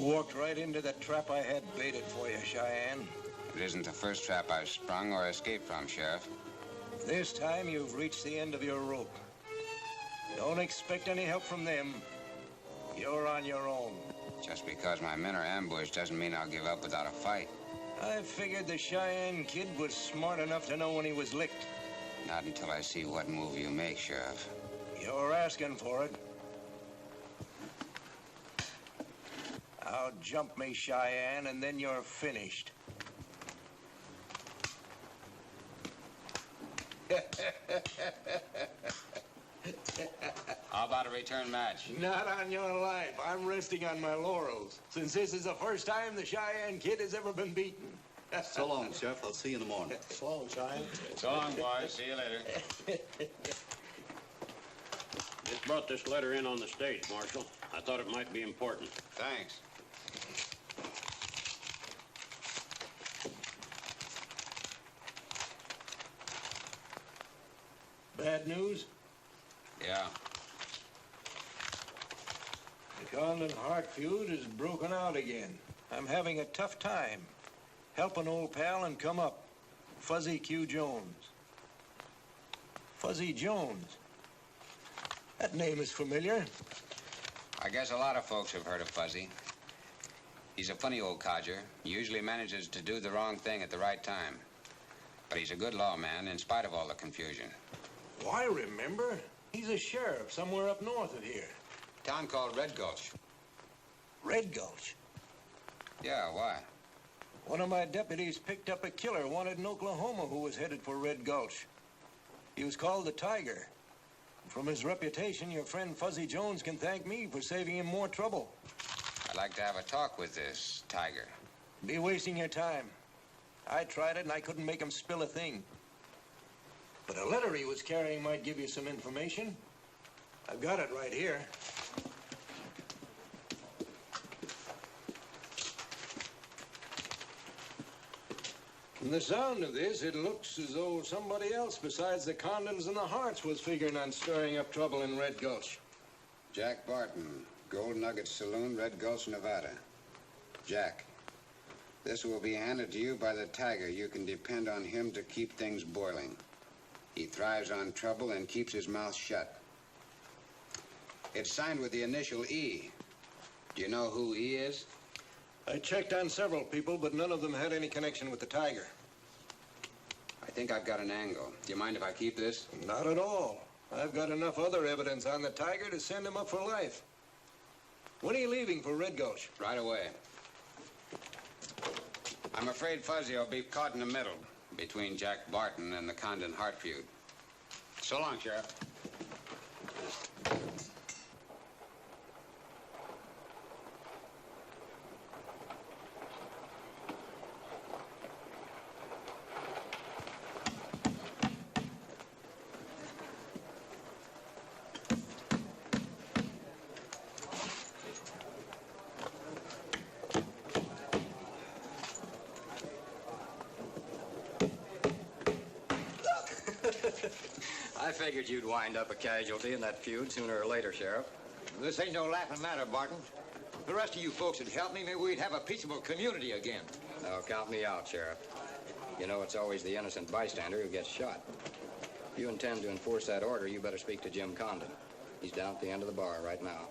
walked right into the trap I had baited for you, Cheyenne. It isn't the first trap I've sprung or escaped from, Sheriff. This time you've reached the end of your rope. Don't expect any help from them. You're on your own. Just because my men are ambushed doesn't mean I'll give up without a fight. I figured the Cheyenne kid was smart enough to know when he was licked. Not until I see what move you make, Sheriff. You're asking for it. I'll jump me, Cheyenne, and then you're finished. How about a return match? Not on your life. I'm resting on my laurels, since this is the first time the Cheyenne kid has ever been beaten. So long, Sheriff. I'll see you in the morning. So long, Cheyenne. So long, boys. See you later. Just brought this letter in on the stage, Marshal. I thought it might be important. Thanks. Bad news? Yeah. The Condon Hart feud is broken out again. I'm having a tough time. Help an old pal and come up. Fuzzy Q. Jones. Fuzzy Jones. That name is familiar. I guess a lot of folks have heard of Fuzzy. He's a funny old codger. He usually manages to do the wrong thing at the right time. But he's a good lawman in spite of all the confusion. Why, remember? He's a sheriff somewhere up north of here. Town called Red Gulch. Red Gulch? Yeah, why? One of my deputies picked up a killer wanted in Oklahoma who was headed for Red Gulch. He was called the Tiger. From his reputation, your friend Fuzzy Jones can thank me for saving him more trouble. I'd like to have a talk with this Tiger. Be wasting your time. I tried it and I couldn't make him spill a thing. But a letter he was carrying might give you some information. I've got it right here. From the sound of this, it looks as though somebody else besides the Condons and the Harts was figuring on stirring up trouble in Red Gulch. Jack Barton, Gold Nugget Saloon, Red Gulch, Nevada. Jack, this will be handed to you by the Tiger. You can depend on him to keep things boiling. He thrives on trouble and keeps his mouth shut. It's signed with the initial E. Do you know who E is? I checked on several people, but none of them had any connection with the Tiger. I think I've got an angle. Do you mind if I keep this? Not at all. I've got enough other evidence on the Tiger to send him up for life. When are you leaving for Red Gulch? Right away. I'm afraid Fuzzy will be caught in the middle between Jack Barton and the Condon Hart feud. So long, Sheriff. I figured you'd wind up a casualty in that feud sooner or later, Sheriff. This ain't no laughing matter, Barton. If the rest of you folks had helped me, maybe we'd have a peaceable community again. Oh, count me out, Sheriff. You know, it's always the innocent bystander who gets shot. If you intend to enforce that order, you better speak to Jim Condon. He's down at the end of the bar right now.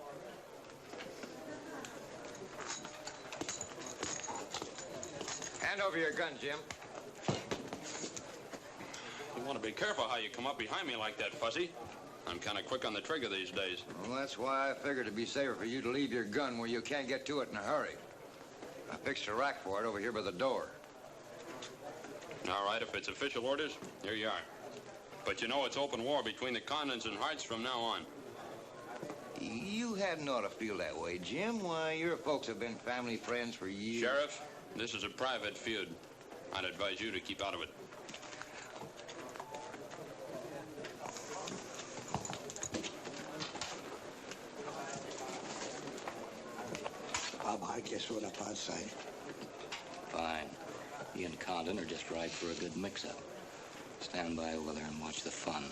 Hand over your gun, Jim. You want to be careful how you come up behind me like that, Fuzzy. I'm kind of quick on the trigger these days. Well, that's why I figured it'd be safer for you to leave your gun where you can't get to it in a hurry. I fixed a rack for it over here by the door. All right, if it's official orders, here you are. But you know it's open war between the Condons and Harts from now on. You hadn't ought to feel that way, Jim. Why, your folks have been family friends for years. Sheriff, this is a private feud. I'd advise you to keep out of it. Bob, I guess we're up outside. Fine. He and Condon are just right for a good mix-up. Stand by over there and watch the fun.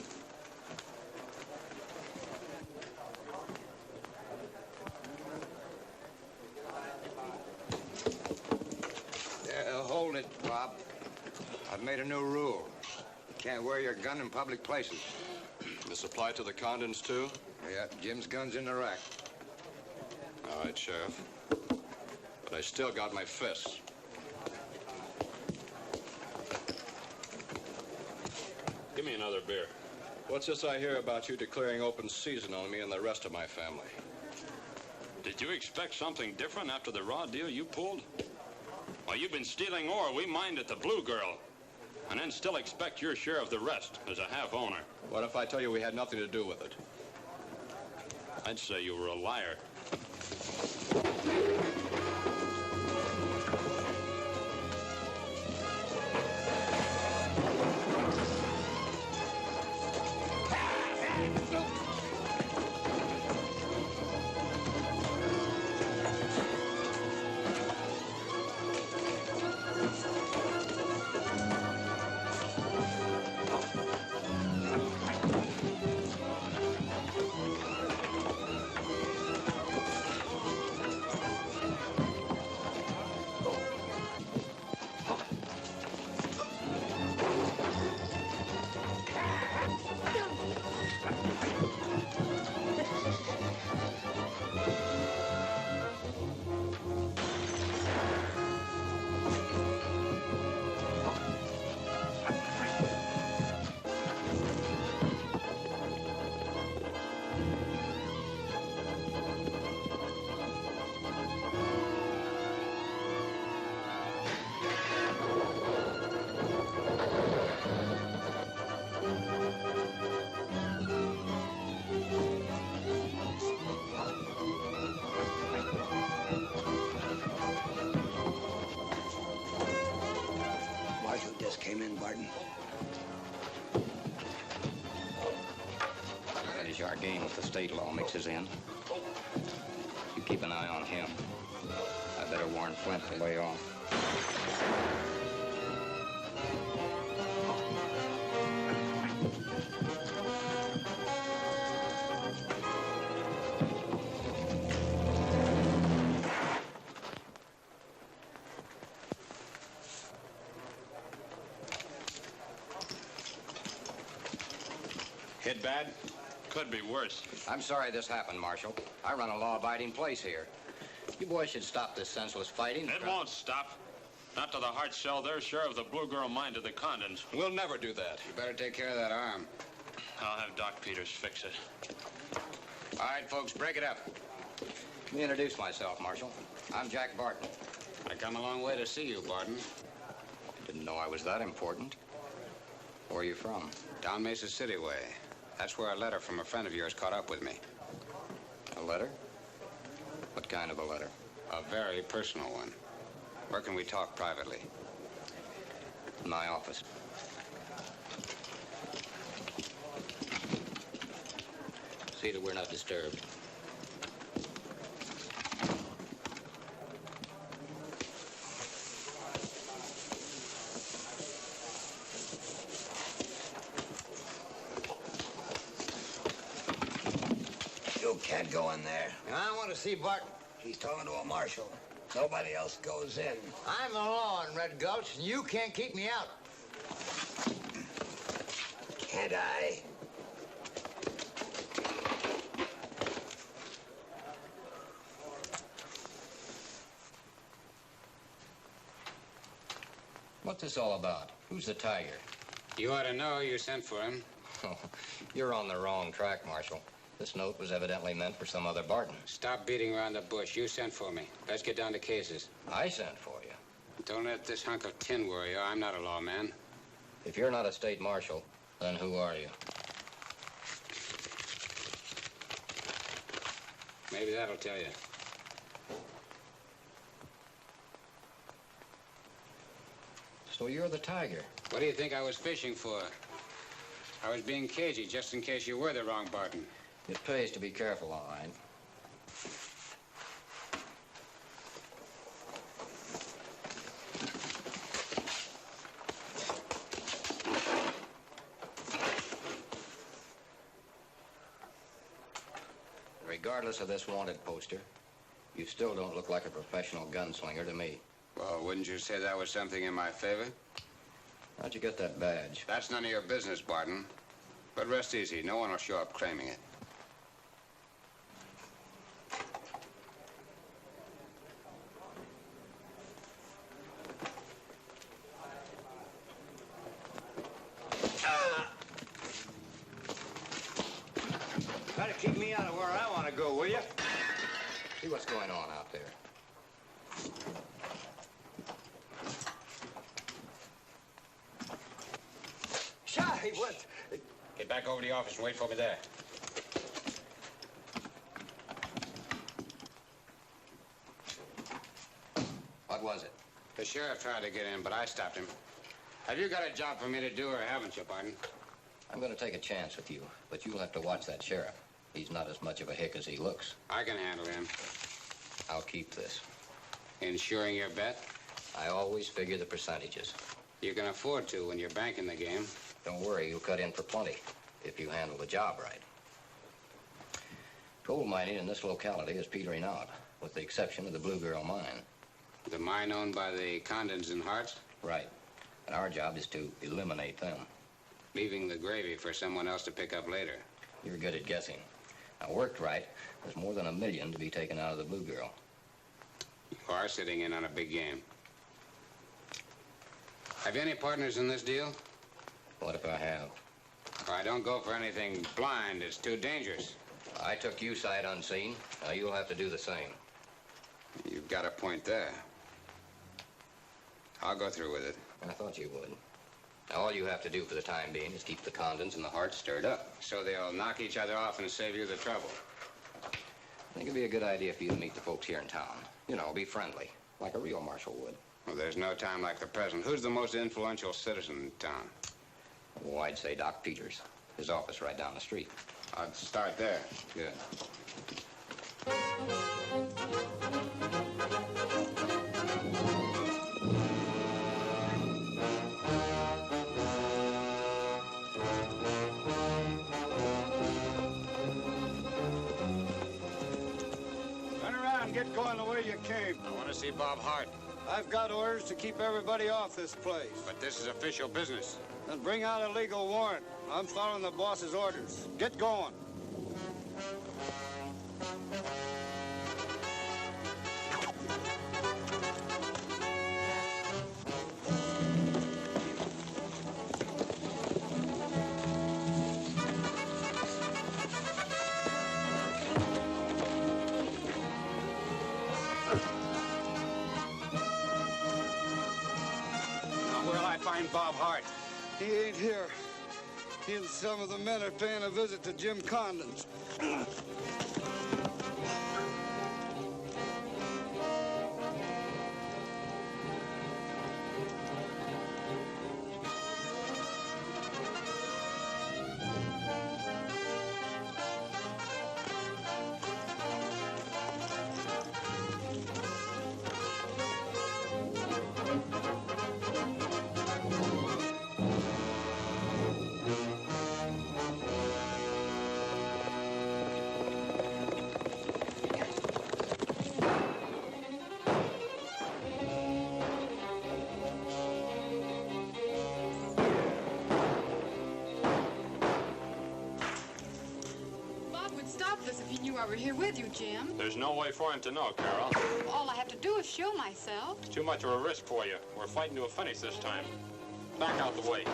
I've made a new rule. You can't wear your gun in public places. This apply to the Condons, too? Yeah, Jim's gun's in the rack. All right, Sheriff. But I still got my fists. Give me another beer. What's this I hear about you declaring open season on me and the rest of my family? Did you expect something different after the raw deal you pulled? Well, you've been stealing ore we mined at the Blue Girl. And then still expect your share of the rest as a half owner. What if I tell you we had nothing to do with it? I'd say you were a liar. Came in, Barton. That is your game if the state law mixes in. You keep an eye on him. I better warn Flint to lay off. Hit bad? Could be worse. I'm sorry this happened, Marshal. I run a law-abiding place here. You boys should stop this senseless fighting. It won't stop. Not till the Hearts sell their share of the Blue Girl mine to the Condons. We'll never do that. You better take care of that arm. I'll have Doc Peters fix it. All right, folks, break it up. Let me introduce myself, Marshal. I'm Jack Barton. I come a long way to see you, Barton. Didn't know I was that important. Where are you from? Down Mesa City way. That's where a letter from a friend of yours caught up with me. A letter? What kind of a letter? A very personal one. Where can we talk privately? In my office. See that we're not disturbed. You can't go in there. I want to see Barton. He's talking to a marshal. Nobody else goes in. I'm the law in Red Gulch, and you can't keep me out. Can't I? What's this all about? Who's the tiger? You ought to know you sent for him. Oh, you're on the wrong track, Marshal. This note was evidently meant for some other Barton. Stop beating around the bush. You sent for me. Let's get down to cases. I sent for you. Don't let this hunk of tin worry you. I'm not a lawman. If you're not a state marshal, then who are you? Maybe that'll tell you. So you're the tiger. What do you think I was fishing for? I was being cagey just in case you were the wrong Barton. It pays to be careful, all right. Regardless of this wanted poster, you still don't look like a professional gunslinger to me. Well, wouldn't you say that was something in my favor? How'd you get that badge? That's none of your business, Barton. But rest easy. No one will show up claiming it. Try to keep me out of where I want to go, will you? See what's going on out there. Shy, what? Get back over to the office and wait for me there. What was it? The sheriff tried to get in, but I stopped him. Have you got a job for me to do, or haven't you, Barton? I'm going to take a chance with you, but you'll have to watch that sheriff. He's not as much of a hick as he looks. I can handle him. I'll keep this. Insuring your bet? I always figure the percentages. You can afford to when you're banking the game. Don't worry, you'll cut in for plenty if you handle the job right. Gold mining in this locality is petering out, with the exception of the Blue Girl mine. The mine owned by the Condons and Harts? Right. And our job is to eliminate them. Leaving the gravy for someone else to pick up later. You're good at guessing. Now, worked right, there's more than $1 million to be taken out of the Blue Girl. You are sitting in on a big game. Have you any partners in this deal? What if I have? I don't go for anything blind. It's too dangerous. I took you sight unseen. Now you'll have to do the same. You've got a point there. I'll go through with it. I thought you would. Now, all you have to do for the time being is keep the Condons and the Harts stirred up. So they'll knock each other off and save you the trouble. I think it'd be a good idea for you to meet the folks here in town. You know, be friendly, like a real marshal would. Well, there's no time like the present. Who's the most influential citizen in town? Oh, I'd say Doc Peters. His office right down the street. I'd start there. Good. Turn around and get going the way you came. I want to see Bob Hart. I've got orders to keep everybody off this place. But this is official business. Then bring out a legal warrant. I'm following the boss's orders. Get going. Now, where'll I find Bob Hart? He ain't here. He and some of the men are paying a visit to Jim Condon's. If he knew I were here with you, Jim. There's no way for him to know, Carol. All I have to do is show myself. It's too much of a risk for you. We're fighting to a finish this time. Back out the way.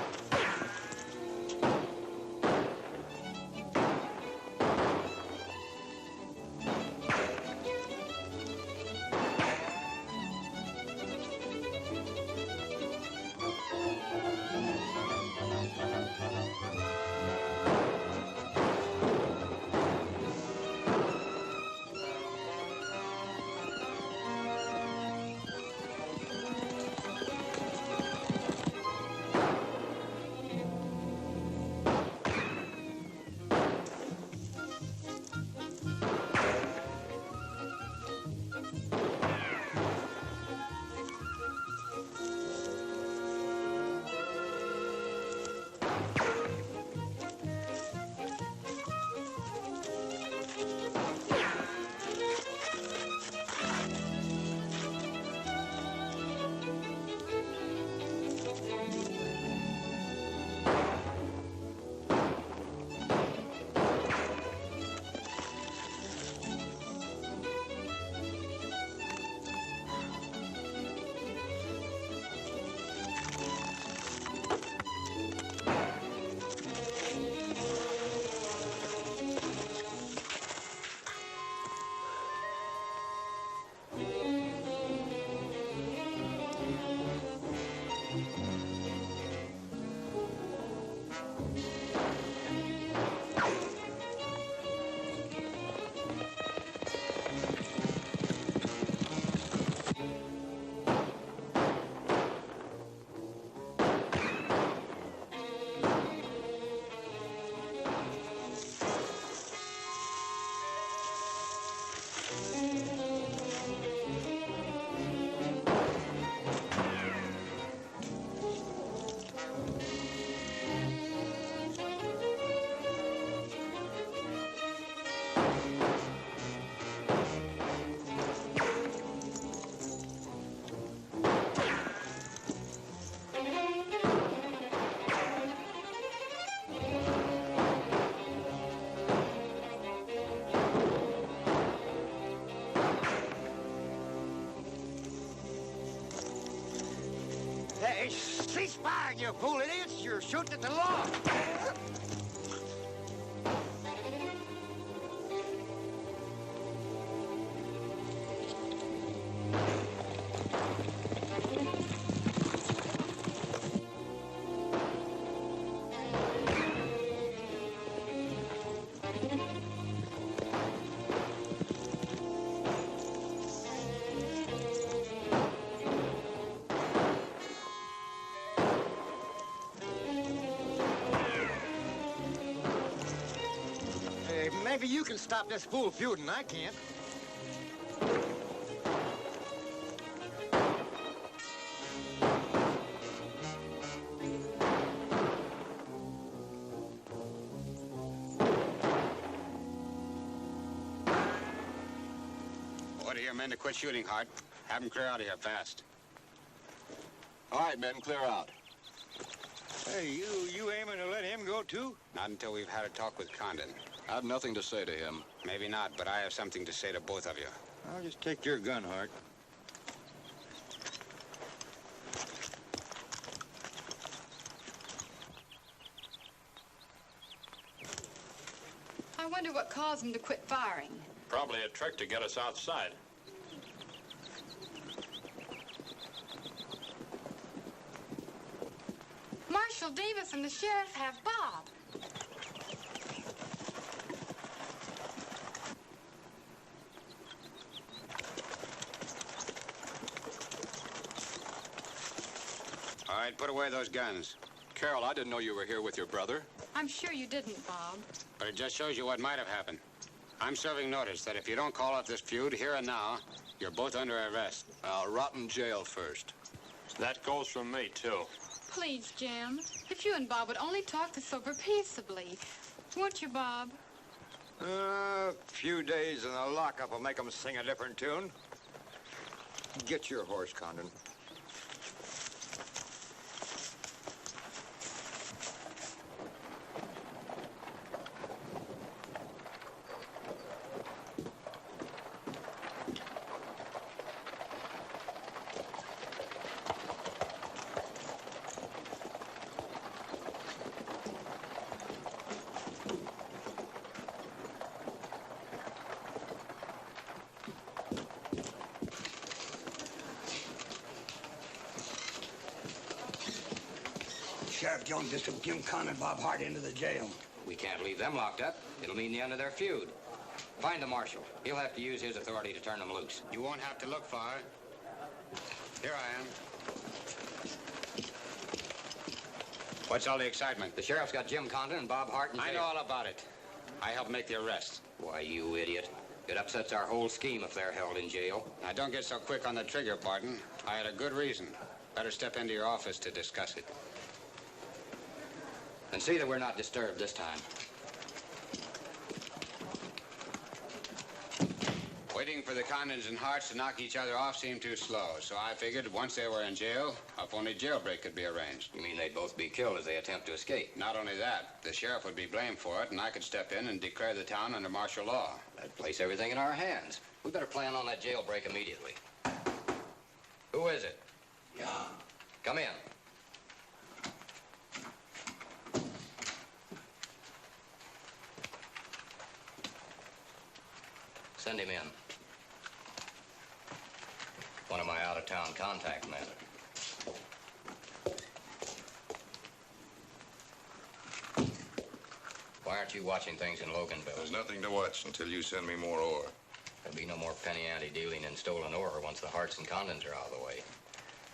cease firing, you fool idiots! You're shooting at the law! Maybe you can stop this fool feuding. I can't. Order your men to quit shooting, Hart. Have them clear out of here fast. All right, men, clear out. Hey, you aiming to let him go, too? Not until we've had a talk with Condon. I have nothing to say to him. Maybe not, but I have something to say to both of you. I'll just take your gun, Hart. I wonder what caused him to quit firing. Probably a trick to get us outside. Marshal Davis and the sheriff have Bob. All right, put away those guns. Carol, I didn't know you were here with your brother. I'm sure you didn't, Bob. But it just shows you what might have happened. I'm serving notice that if you don't call off this feud here and now, you're both under arrest. I'll rot in jail first. That goes from me, too. Please, Jim, if you and Bob would only talk this over peaceably. Won't you, Bob? A few days in the lockup will make them sing a different tune. Get your horse, Condon. Sheriff Jones just took Jim Conn and Bob Hart into the jail. We can't leave them locked up. It'll mean the end of their feud. Find the marshal. He'll have to use his authority to turn them loose. You won't have to look far. Here I am. What's all the excitement? The sheriff's got Jim Condon and Bob Hart in jail. I know all about it. I helped make the arrest. Why, you idiot. It upsets our whole scheme if they're held in jail. Now, don't get so quick on the trigger, Barton. I had a good reason. Better step into your office to discuss it. And see that we're not disturbed this time. Waiting for the Condons and Harts to knock each other off seemed too slow, so I figured once they were in jail, a phony jailbreak could be arranged. You mean they'd both be killed as they attempt to escape? Not only that, the sheriff would be blamed for it, and I could step in and declare the town under martial law. That'd place everything in our hands. We better plan on that jailbreak immediately. Who is it? Yeah. Come in. Send him in. One of my out-of-town contact men. Why aren't you watching things in Loganville? There's nothing to watch until you send me more ore. There'll be no more penny ante dealing in stolen ore once the Harts and Condons are out of the way.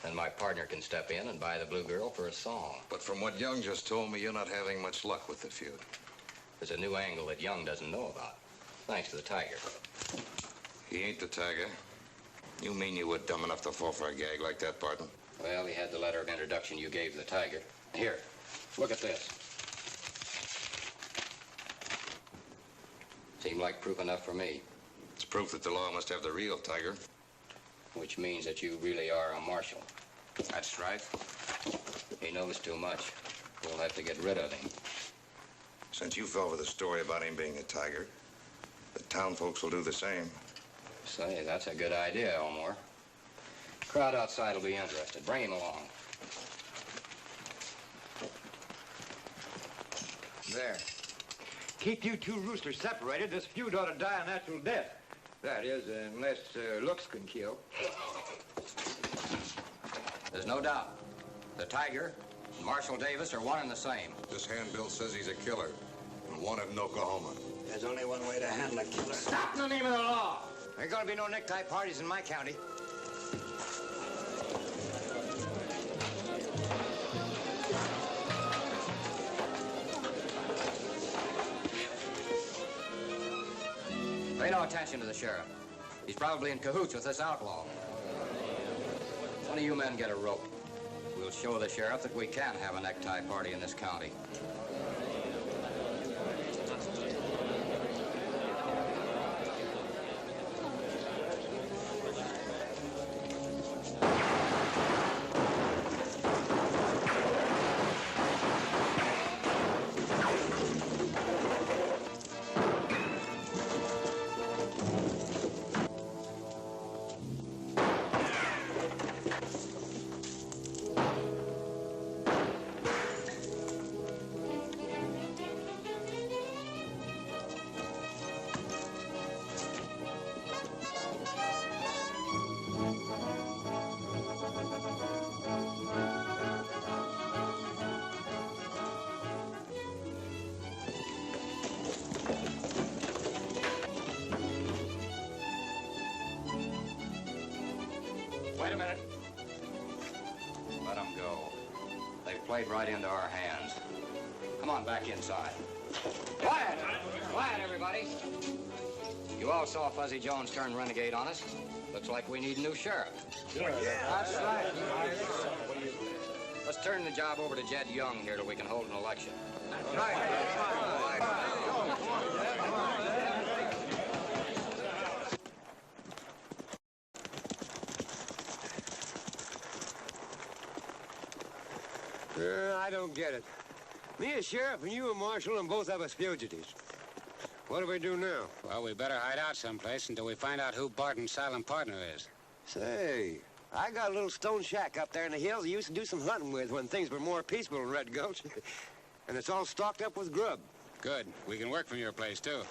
Then my partner can step in and buy the Blue Girl for a song. But from what Young just told me, you're not having much luck with the feud. There's a new angle that Young doesn't know about, thanks to the Tiger. He ain't the Tiger. You mean you were dumb enough to fall for a gag like that, Barton? Well, he had the letter of introduction you gave the Tiger. Here, look at this. Seemed like proof enough for me. It's proof that the law must have the real Tiger. Which means that you really are a marshal. That's right. He knows too much. We'll have to get rid of him. Since you fell for the story about him being a Tiger, the town folks will do the same. Say, that's a good idea, Elmore. Crowd outside will be interested. Bring him along. There. Keep you two roosters separated, this feud ought to die a natural death. That is, unless looks can kill. There's no doubt. The Tiger and Marshal Davis are one and the same. This handbill says he's a killer and wanted in Oklahoma. There's only one way to handle a killer. Stop in the name of the law! There ain't gonna be no necktie parties in my county. Pay no attention to the sheriff. He's probably in cahoots with this outlaw. One of you men get a rope. We'll show the sheriff that we can have a necktie party in this county. Wait a minute. Let them go. They've played right into our hands. Come on back inside. Quiet! Quiet, everybody. You all saw Fuzzy Jones turn renegade on us. Looks like we need a new sheriff. Yeah. That's right. Let's turn the job over to Jed Young here till we can hold an election. I don't get it. Me a sheriff and you a marshal and both of us fugitives. What do we do now? Well, we better hide out someplace until we find out who Barton's silent partner is. Say, I got a little stone shack up there in the hills I used to do some hunting with when things were more peaceful in Red Gulch. And it's all stocked up with grub. Good. We can work from your place, too.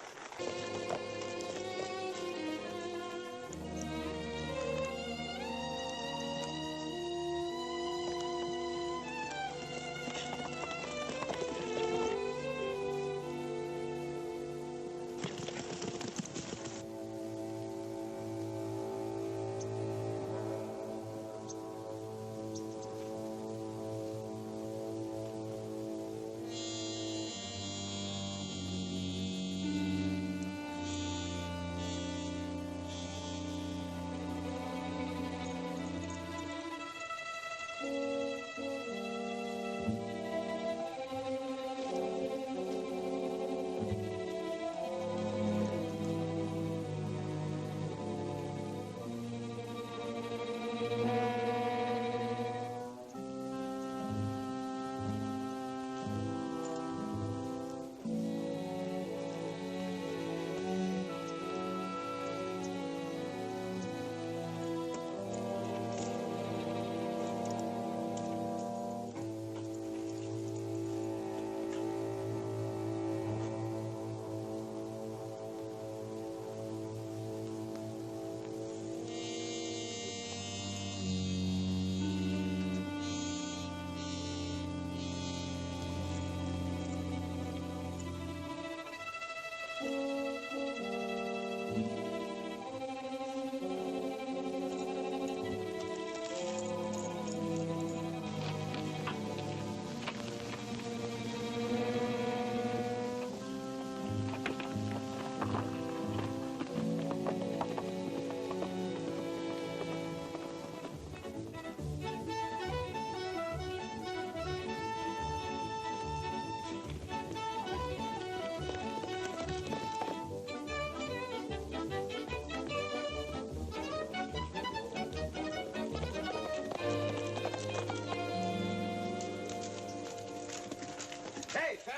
Hey, Sam!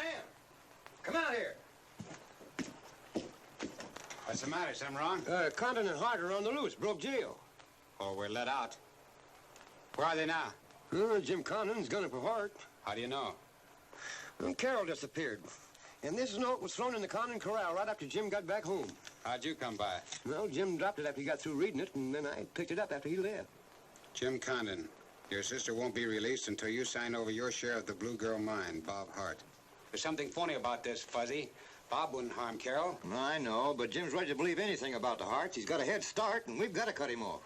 Come out here. What's the matter? Something wrong? Condon and Hart are on the loose. Broke jail. Oh, we're let out. Where are they now? Jim Condon's gunning for Hart. How do you know? Carol disappeared. And this note was thrown in the Condon corral right after Jim got back home. How'd you come by? Well, Jim dropped it after he got through reading it, and then I picked it up after he left. Jim Condon, your sister won't be released until you sign over your share of the Blue Girl mine, Bob Hart. There's something funny about this, Fuzzy. Bob wouldn't harm Carol. I know, but Jim's ready to believe anything about the Harts. He's got a head start, and we've got to cut him off.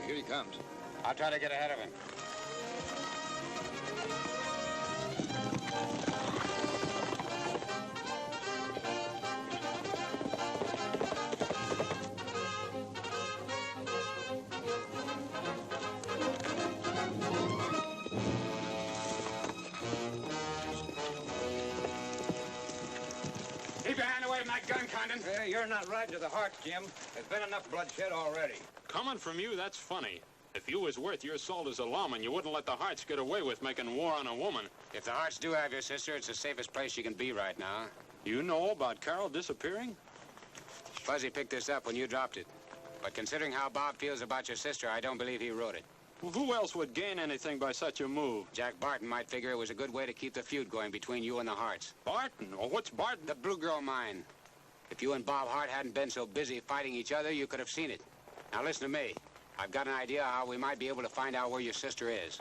Here he comes. I'll try to get ahead of him. Keep your hand away from that gun, Condon. You're not riding to the Harts, Jim. There's been enough bloodshed already. Coming from you, that's funny. If you was worth your salt as a lawman, you wouldn't let the Harts get away with making war on a woman. If the Harts do have your sister, it's the safest place you can be right now. You know about Carol disappearing? Fuzzy picked this up when you dropped it. But considering how Bob feels about your sister, I don't believe he wrote it. Well, who else would gain anything by such a move? Jack Barton might figure it was a good way to keep the feud going between you and the Harts. Barton? Oh, what's Barton? The Blue Girl mine. If you and Bob Hart hadn't been so busy fighting each other, you could have seen it. Now listen to me. I've got an idea how we might be able to find out where your sister is.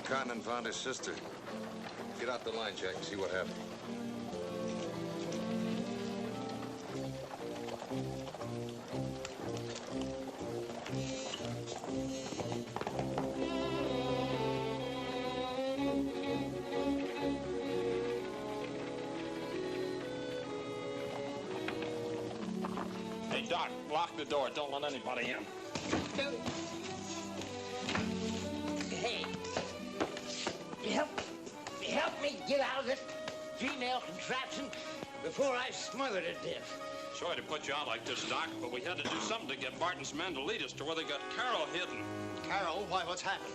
Condon found his sister. Get out the line, Jack, and see what happened. Hey, Doc, lock the door. Don't let anybody in. Hey, help me get out of this female contraption before I smother to death. Sorry to put you out like this, Doc, but we had to do something to get Barton's men to lead us to where they got Carol hidden. Carol, why, what's happened?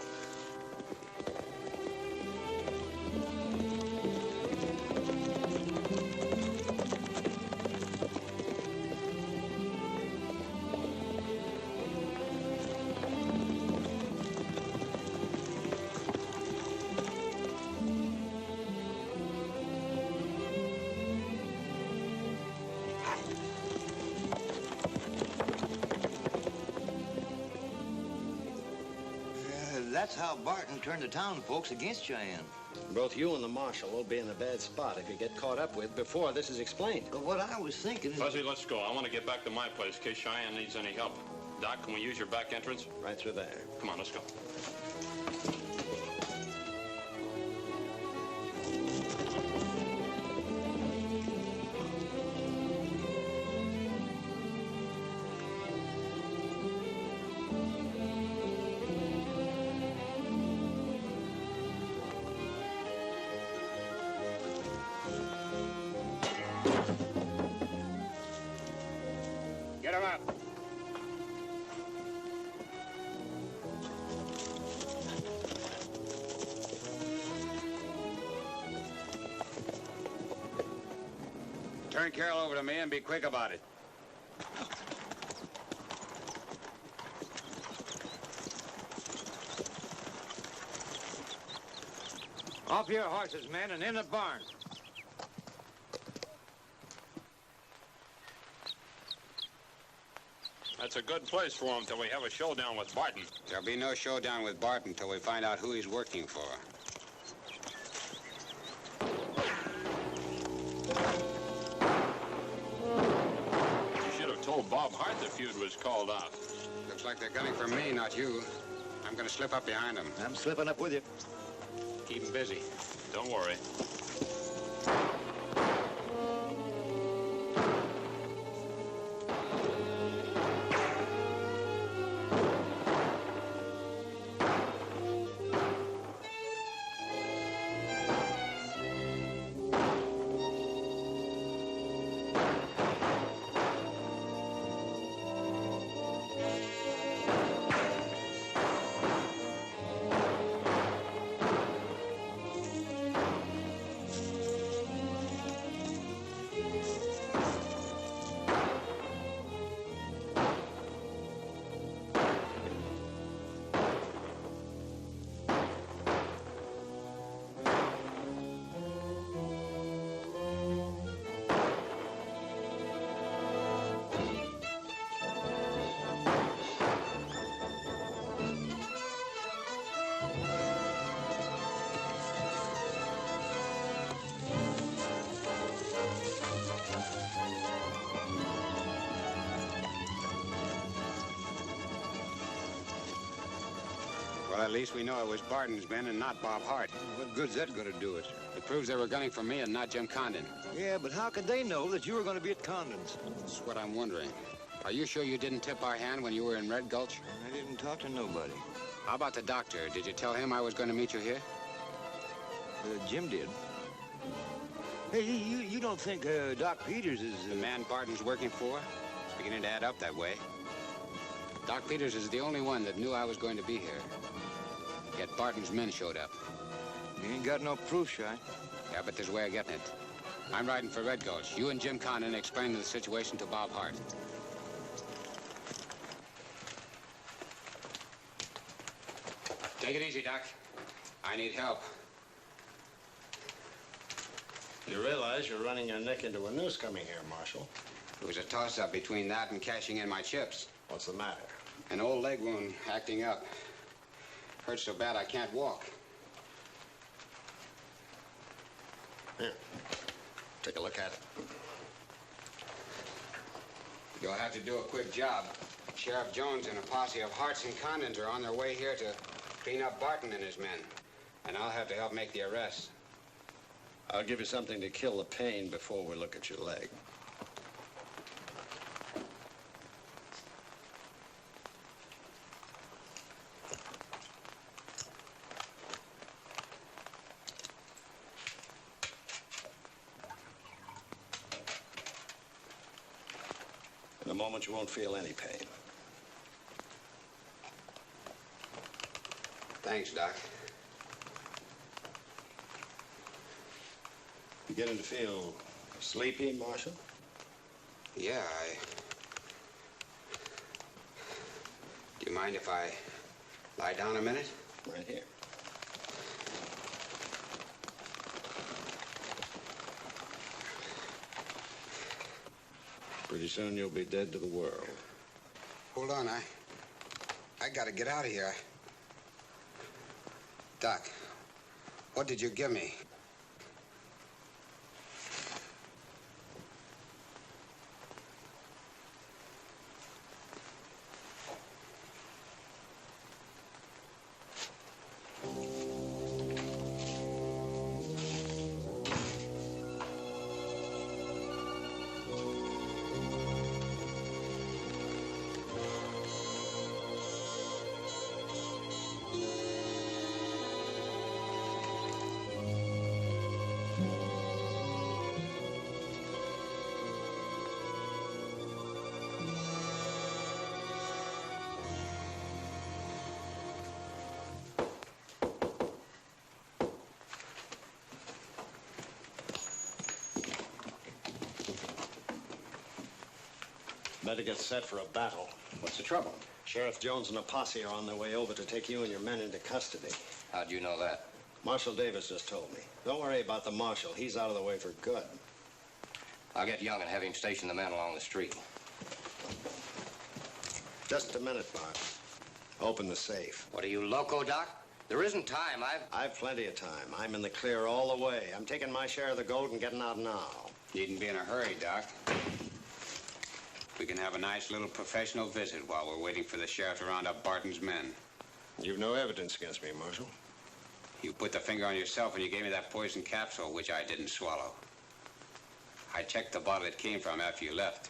That's how Barton turned the town folks against Cheyenne. Both you and the marshal will be in a bad spot if you get caught up with before this is explained. But what I was thinking is... Fuzzy, let's go. I want to get back to my place in case Cheyenne needs any help. Doc, can we use your back entrance? Right through there. Come on, let's go. Get him up. Turn Carol over to me and be quick about it. Off your horses, men, and in the barn. That's a good place for him till we have a showdown with Barton. There'll be no showdown with Barton till we find out who he's working for. You should have told Bob Hart the feud was called off. Looks like they're gunning for me, not you. I'm gonna slip up behind them. I'm slipping up with you. Keep them busy. Don't worry. Well, at least we know it was Barton's men and not Bob Hart. What good's that going to do us? It proves they were gunning for me and not Jim Condon. Yeah, but how could they know that you were going to be at Condon's? That's what I'm wondering. Are you sure you didn't tip our hand when you were in Red Gulch? I didn't talk to nobody. How about the doctor? Did you tell him I was going to meet you here? Jim did. Hey, you don't think Doc Peters is... The man Barton's working for? It's beginning to add up that way. Doc Peters is the only one that knew I was going to be here. Yet Barton's men showed up. You ain't got no proof, Shy. Yeah, but there's a way of getting it. I'm riding for Red Gulch. You and Jim Condon explain the situation to Bob Hart. Take it easy, Doc. I need help. You realize you're running your neck into a noose coming here, Marshal. It was a toss-up between that and cashing in my chips. What's the matter? An old leg wound acting up. Hurts so bad I can't walk. Here, take a look at it. You'll have to do a quick job. Sheriff Jones and a posse of Harts and Condons are on their way here to clean up Barton and his men. And I'll have to help make the arrest. I'll give you something to kill the pain before we look at your leg. In a moment, you won't feel any pain. Thanks, Doc. Beginning to feel sleepy, Marshal? Yeah, Do you mind if I lie down a minute? Right here. Pretty soon you'll be dead to the world. Hold on, I gotta get out of here. Doc, what did you give me? Better get set for a battle. What's the trouble? Sheriff Jones and a posse are on their way over to take you and your men into custody. How'd you know that? Marshal Davis just told me. Don't worry about the marshal. He's out of the way for good. I'll get Young and have him station the men along the street. Just a minute, Bart. Open the safe. What are you, loco, Doc? There isn't time. I've plenty of time. I'm in the clear all the way. I'm taking my share of the gold and getting out now. Needn't be in a hurry, Doc. We can have a nice little professional visit while we're waiting for the sheriff to round up Barton's men. You've no evidence against me, Marshal. You put the finger on yourself when you gave me that poison capsule, which I didn't swallow. I checked the bottle it came from after you left.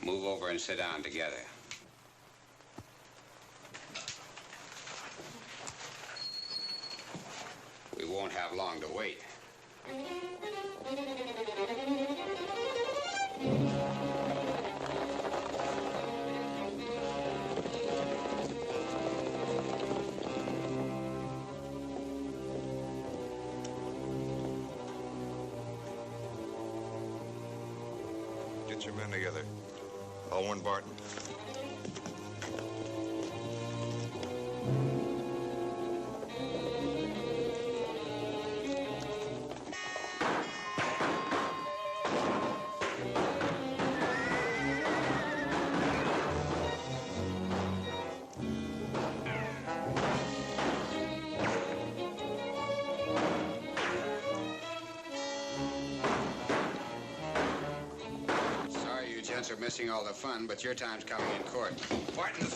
Move over and sit down together. We won't have long to wait. Get your men together. All one Barton. Are missing all the fun, but your time's coming in court. Barton!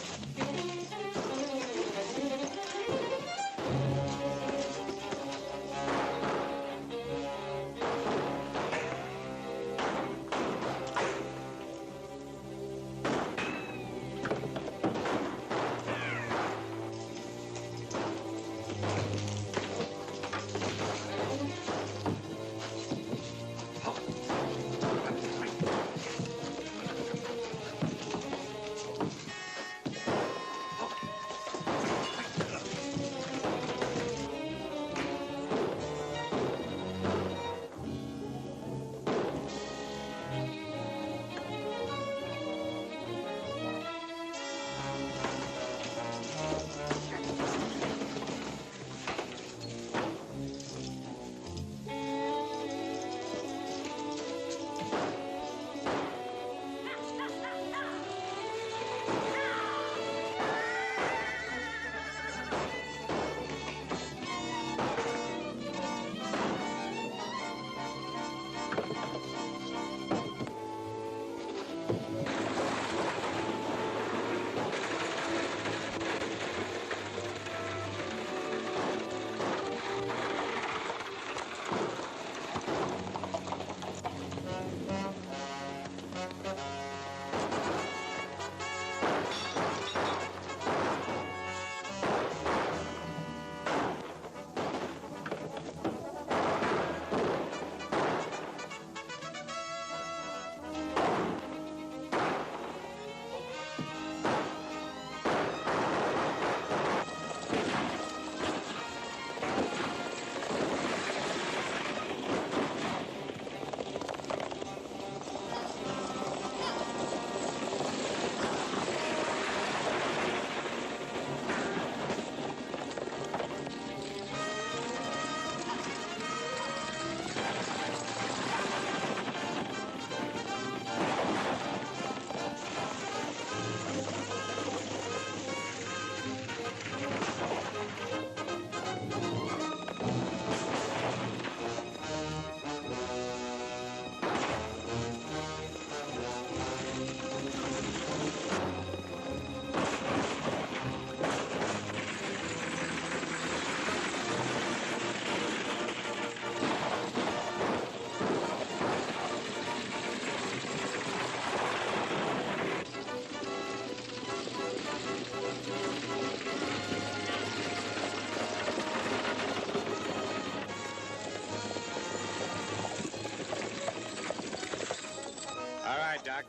Doc.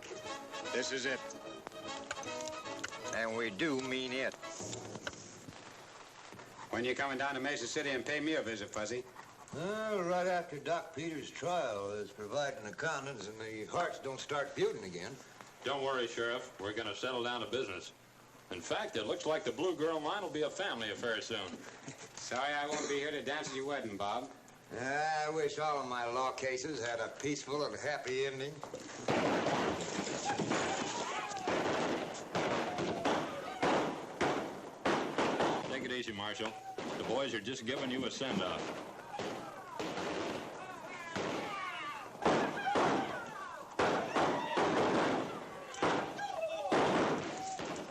This is it. And we do mean it. When you coming down to Mesa City and pay me a visit, Fuzzy? Right after Doc Peters' trial is providing accountants and the Harts don't start feuding again. Don't worry, Sheriff. We're going to settle down to business. In fact, it looks like the Blue Girl mine will be a family affair soon. Sorry I won't be here to dance at your wedding, Bob. I wish all of my law cases had a peaceful and happy ending. Take it easy, Marshal. The boys are just giving you a send-off.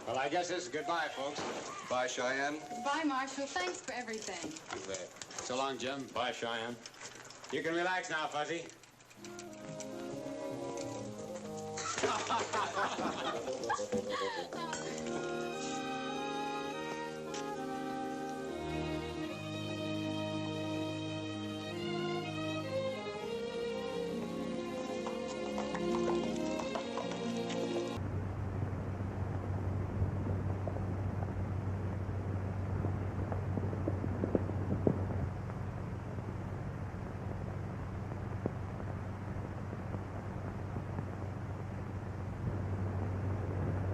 Well, I guess this is goodbye, folks. Bye, Cheyenne. Bye, Marshal. Thanks for everything. You bet. So long, Jim. Bye, Cheyenne. You can relax now, Fuzzy.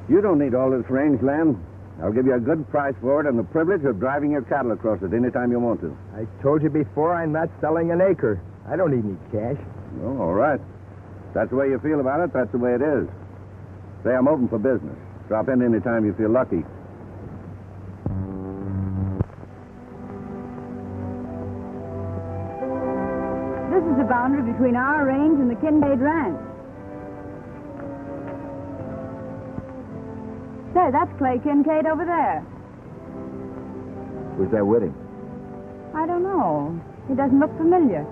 You don't need all this range land. I'll give you a good price for it and the privilege of driving your cattle across it any time you want to. I told you before, I'm not selling an acre. I don't need any cash. Oh, all right. If that's the way you feel about it, that's the way it is. Say I'm open for business. Drop in any time you feel lucky. This is the boundary between our range and the Kincaid Ranch. Say, that's Clay Kincaid over there. Who's that with him? I don't know. He doesn't look familiar.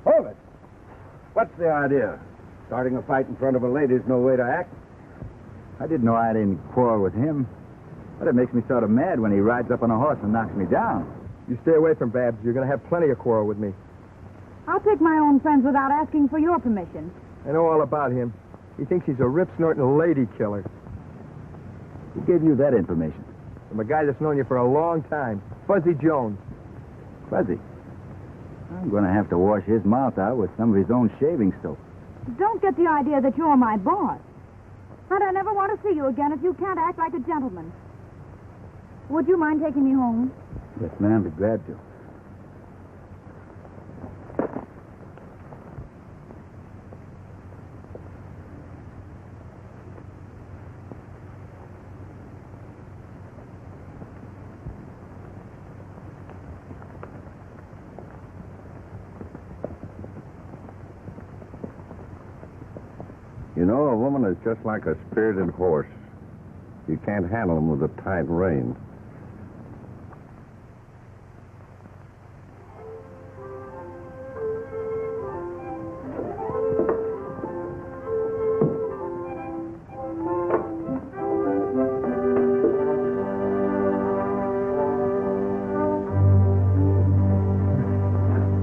Hold it. What's the idea? Starting a fight in front of a lady's no way to act. I didn't know I had any quarrel with him. But it makes me sort of mad when he rides up on a horse and knocks me down. You stay away from Babs. You're going to have plenty of quarrel with me. I'll pick my own friends without asking for your permission. I know all about him. He thinks he's a rip-snorting lady killer. Who gave you that information? From a guy that's known you for a long time. Fuzzy Jones. Fuzzy? I'm going to have to wash his mouth out with some of his own shaving soap. Don't get the idea that you're my boss. And I never want to see you again if you can't act like a gentleman. Would you mind taking me home? Yes, ma'am. Be glad to. You know, a woman is just like a spirited horse. You can't handle them with a tight rein.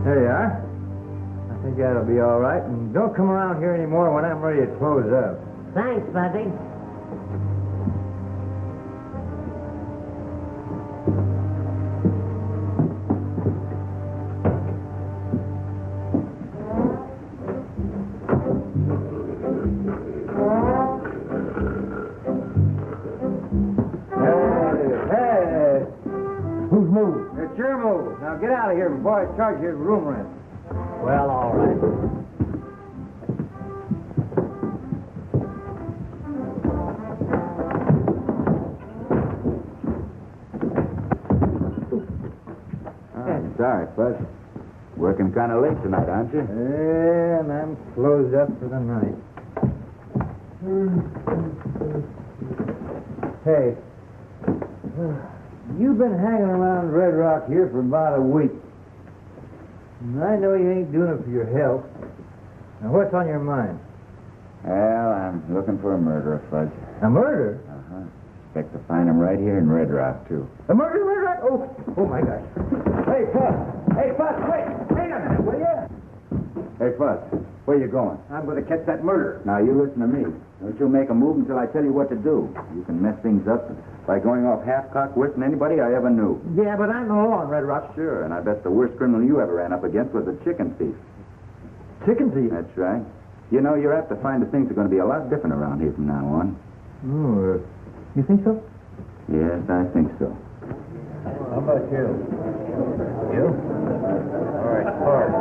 There you are. I think that'll be all right. And don't come around here anymore when I'm ready to close up. Thanks, Fuzzy. Hey! Whose move? It's your move. Now get out of here before I charge you room rent. Well, all right. Sorry, Fuzz. Working kind of late tonight, aren't you? Yeah, and I'm closed up for the night. Hey, you've been hanging around Red Rock here for about a week. And I know you ain't doing it for your health. Now, what's on your mind? Well, I'm looking for a murderer, Fudge. A murder? Uh-huh. Expect to find him right here in Red Rock, too. A murder in Red Rock? Oh, my gosh. Hey, Fuzz! Hey, Fuzz, wait! Wait a minute, will you? Hey, Fudge, where you going? I'm going to catch that murderer. Now, you listen to me. Don't you make a move until I tell you what to do. You can mess things up by going off half-cocked worse than anybody I ever knew. Yeah, but I'm the law in Red Rock. Sure, and I bet the worst criminal you ever ran up against was a chicken thief. Chicken thief? That's right. You know, you're apt to find that things are going to be a lot different around here from now on. Oh, you think so? Yes, I think so. How about you? You? All right, hard.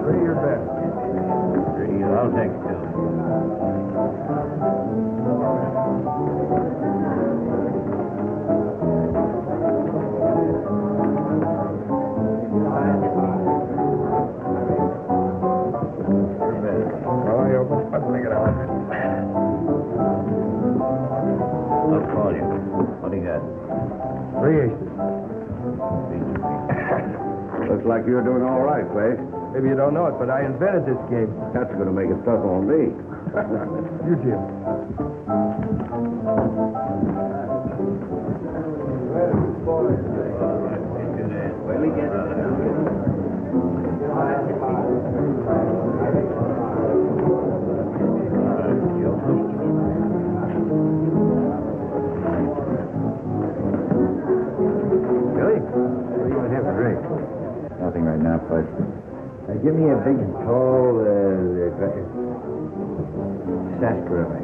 Three your best. Three, I'll take two. I'll call you. What do you got? Three aces. Looks like you're doing all right, Clay. Maybe you don't know it, but I invented this game. That's going to make it tough on me. You, Jim. Where'll he get Billy, what are you going to have to drink? Nothing right now, Fudge. Give me a big, tall, sarsaparilla.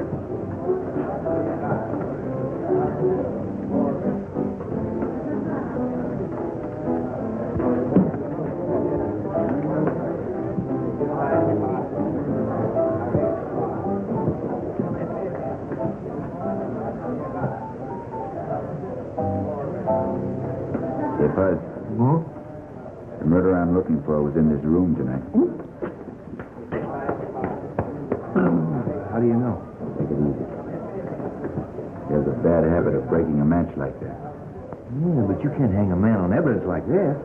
Hey, Fudge. Hmm? The murderer I'm looking for was in this room tonight. How do you know? Take it easy. He has a bad habit of breaking a match like that. Yeah, but you can't hang a man on evidence like this.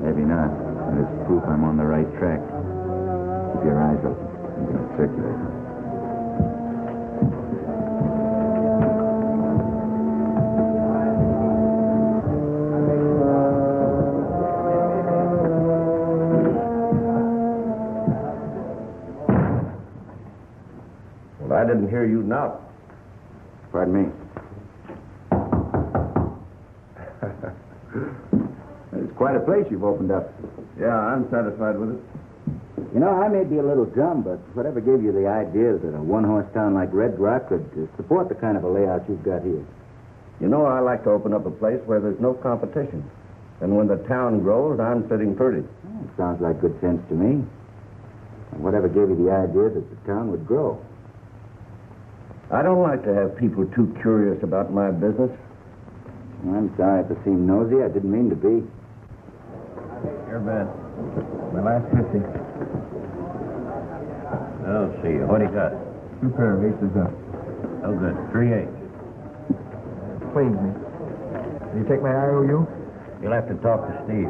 Maybe not, but it's proof I'm on the right track. Keep your eyes open. I'm going to circulate. Well, I didn't hear you knock. Pardon me. It's quite a place you've opened up. Yeah, I'm satisfied with it. You know, I may be a little dumb, but whatever gave you the idea that a one-horse town like Red Rock could support the kind of a layout you've got here? You know, I like to open up a place where there's no competition. And when the town grows, I'm sitting pretty. It sounds like good sense to me. And whatever gave you the idea that the town would grow? I don't like to have people too curious about my business. I'm sorry if I seem nosy. I didn't mean to be. Your bet. My last 50. I'll see you. What do you got? Two pair of aces up. Oh, good. 3-8. Cleans me. Will you take my IOU? You'll have to talk to Steve.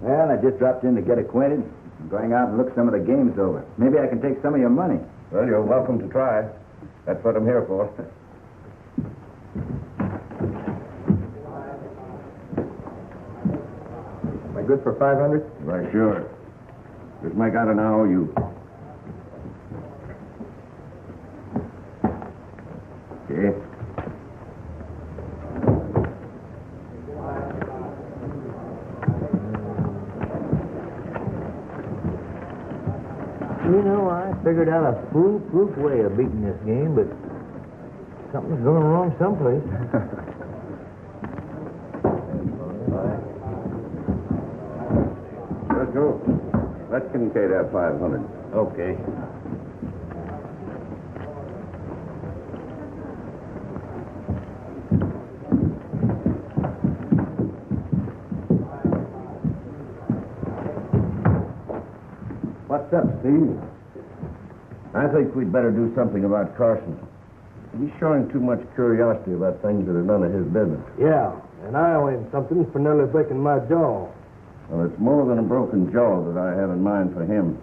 Well, I just dropped in to get acquainted. I'm going out and look some of the games over. Maybe I can take some of your money. Well, you're welcome to try. That's what I'm here for. Am I good for 500? Why, sure. Just make out an IOU. Okay. You know, I figured out a foolproof way of beating this game, but something's going wrong someplace. Let's go. Kincaid have 500. Okay. What's up, Steve? I think we'd better do something about Carson. He's showing too much curiosity about things that are none of his business. Yeah, and I owe him something for nearly breaking my jaw. Well, it's more than a broken jaw that I have in mind for him.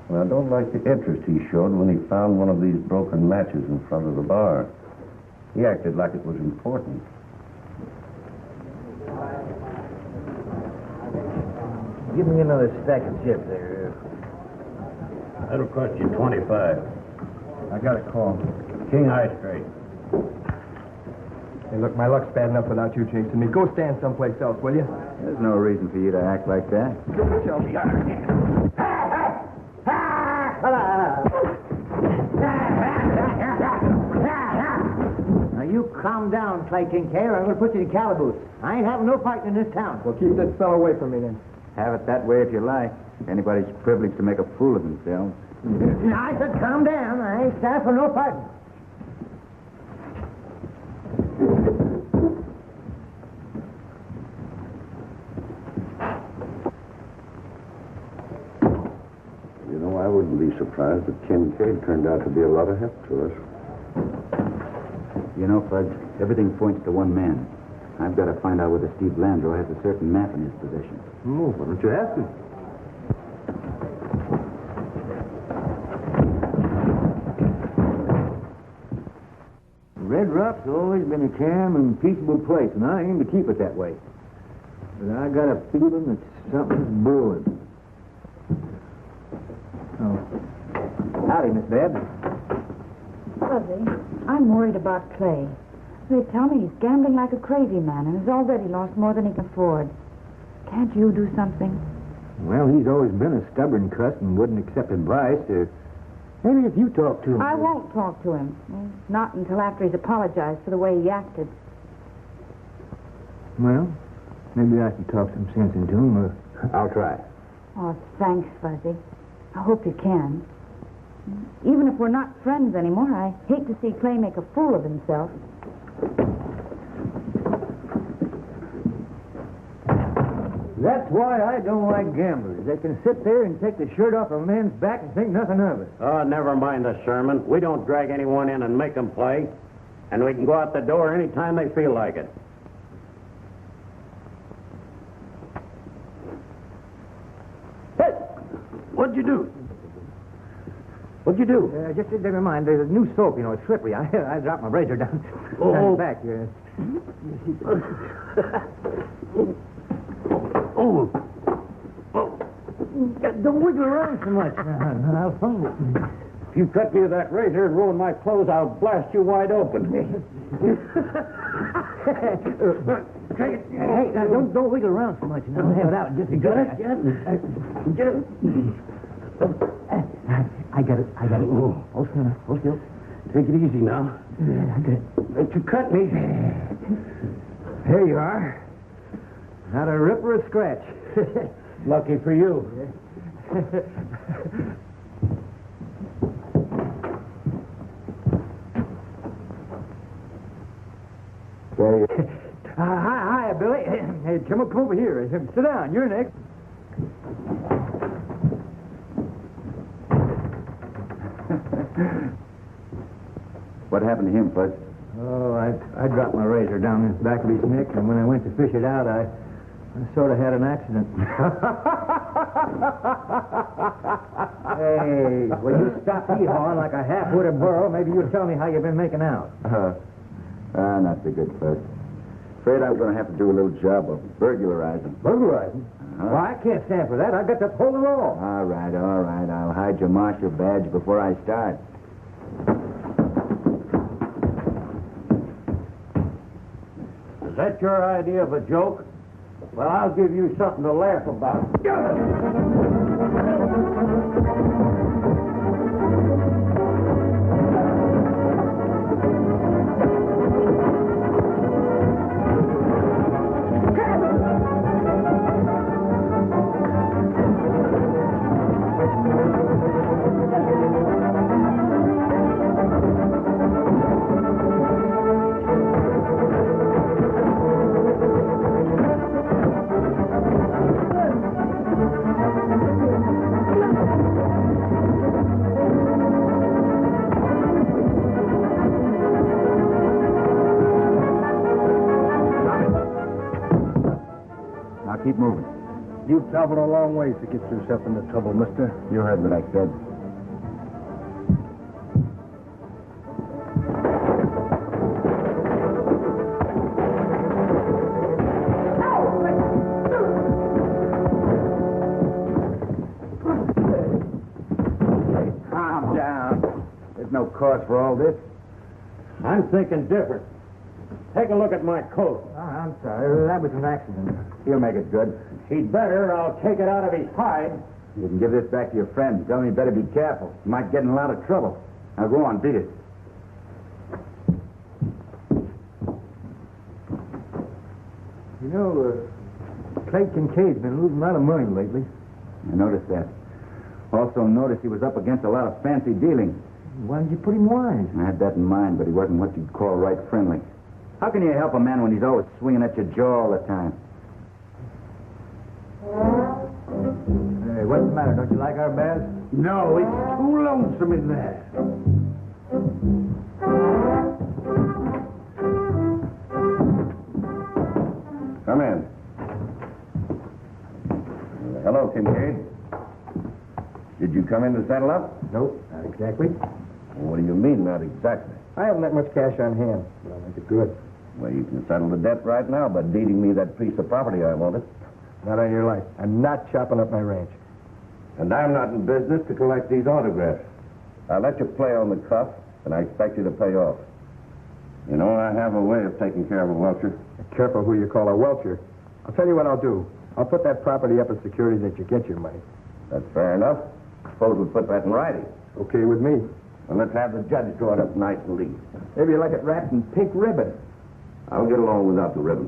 Well, I don't like the interest he showed when he found one of these broken matches in front of the bar. He acted like it was important. Give me another stack of chips there. That'll cost you 25. I got a call. King High Straight. Hey, look, my luck's bad enough without you chasing me. Go stand someplace else, will you? There's no reason for you to act like that. Don't tell me. Now, you calm down, Clay Kincaid, or I'm going to put you in calaboose. I ain't having no fighting in this town. Well, keep this fellow away from me, then. Have it that way if you like. Anybody's privileged to make a fool of themselves. I said calm down. I ain't standing for no fighting. You know, I wouldn't be surprised if Kincaid turned out to be a lot of help to us. You know, Fudge, everything points to one man. I've got to find out whether Steve Landreau has a certain map in his possession. Oh, why don't you ask him? Red Rock's always been a calm and peaceable place, and I aim to keep it that way. But I got a feeling that something's brewing. Oh. Howdy, Miss Deb. Fuzzy, I'm worried about Clay. They tell me he's gambling like a crazy man and has already lost more than he can afford. Can't you do something? Well, he's always been a stubborn cuss and wouldn't accept advice. Maybe if you talk to him. I won't talk to him. Not until after he's apologized for the way he acted. Well, maybe I can talk some sense into him, or I'll try. Oh, thanks, Fuzzy. I hope you can. Even if we're not friends anymore, I hate to see Clay make a fool of himself. That's why I don't like gamblers. They can sit there and take the shirt off a man's back and think nothing of it. Oh, never mind the sermon. We don't drag anyone in and make them play. And we can go out the door any time they feel like it. Hey! What'd you do? What'd you do? Just never mind. There's a new soap, you know. It's slippery. I dropped my razor down. Oh. Back here. Oh. Don't wiggle around so much. I'll find it. If you cut me with that razor and ruin my clothes, I'll blast you wide open. Hey, now, don't wiggle around so much. I'll have it out. Just You got it? Get it. I got it. Oh, hold still. Take it easy now. Yeah, I got it. Don't you cut me. There you are. Not a rip or a scratch. Lucky for you. Hi, Billy. Hey, come over here. Sit down. You're next. What happened to him, Fudge? Oh, I dropped my razor down the back of his neck, and when I went to fish it out, I sort of had an accident. Hey, will you stop hee-hawing like a half-witted burro? Maybe you'll tell me how you've been making out. Not so good, Fudge. Afraid I'm going to have to do a little job of burglarizing. Burglarizing? Well, I can't stand for that. I've got to pull the law. All right. I'll hide your marshal badge before I start. Is that your idea of a joke? Well, I'll give you something to laugh about. keep moving. You've traveled a long ways to get yourself into trouble, mister. You heard what I said. Calm down. There's no cause for all this. I'm thinking different. Take a look at my coat. Oh, I'm sorry. That was an accident. He'll make it good. He'd better, or I'll take it out of his hide. You can give this back to your friend. Tell him he better be careful. You might get in a lot of trouble. Now go on, beat it. You know, Clay Kincaid's been losing a lot of money lately. I noticed that. Also noticed he was up against a lot of fancy dealing. Why did you put him wise? I had that in mind, but he wasn't what you'd call right friendly. How can you help a man when he's always swinging at your jaw all the time? Hey, what's the matter? Don't you like our baths? No, it's too lonesome in there. Come in. Hello, Kincaid. Did you come in to settle up? Nope, not exactly. What do you mean, not exactly? I haven't that much cash on hand, but I'll make it good. Well, you can settle the debt right now by deeding me that piece of property I wanted. Not on your life. I'm not chopping up my ranch. And I'm not in business to collect these autographs. I let you play on the cuff, and I expect you to pay off. You know, I have a way of taking care of a welcher. Careful who you call a welcher. I'll tell you what I'll do. I'll put that property up as security that you get your money. That's fair enough. Suppose we put that in writing. Okay with me. Well, let's have the judge draw it up nice and neat. Maybe you like it wrapped in pink ribbon. I'll get along without the ribbon.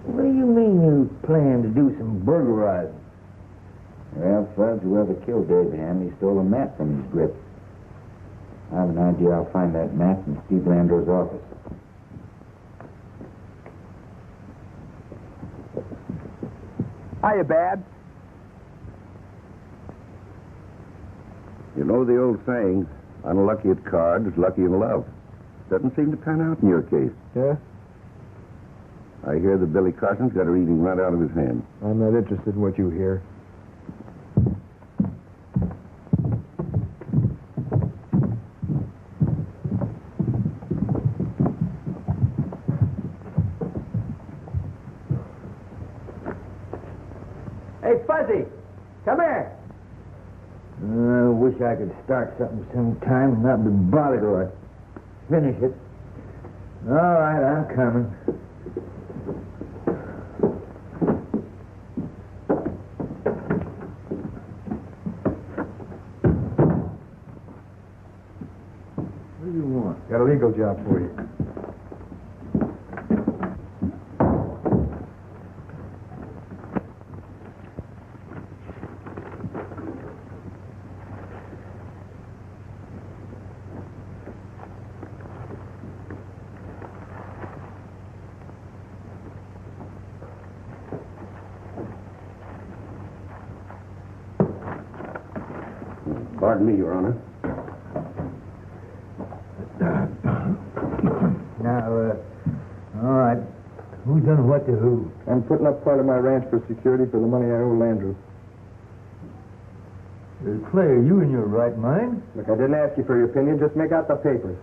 What do you mean you plan to do some burglarizing? Well, Fuzz, whoever killed Dave Hanley stole a map from his grip. I have an idea I'll find that map in Steve Landau's office. Hiya, Bad. You know the old saying, unlucky at cards, lucky in love. Doesn't seem to pan out in your case. Yeah? I hear that Billy Carson's got her eating right out of his hand. I'm not interested in what you hear. Hey, Fuzzy, come here. I wish I could start something sometime and not be bothered or finish it. All right, I'm coming. What do you want? Got a legal job for you. Pardon me, Your Honor. Now, all right. Who's done what to who? I'm putting up part of my ranch for security for the money I owe Landrew. Clay, are you in your right mind? Look, I didn't ask you for your opinion. Just make out the papers.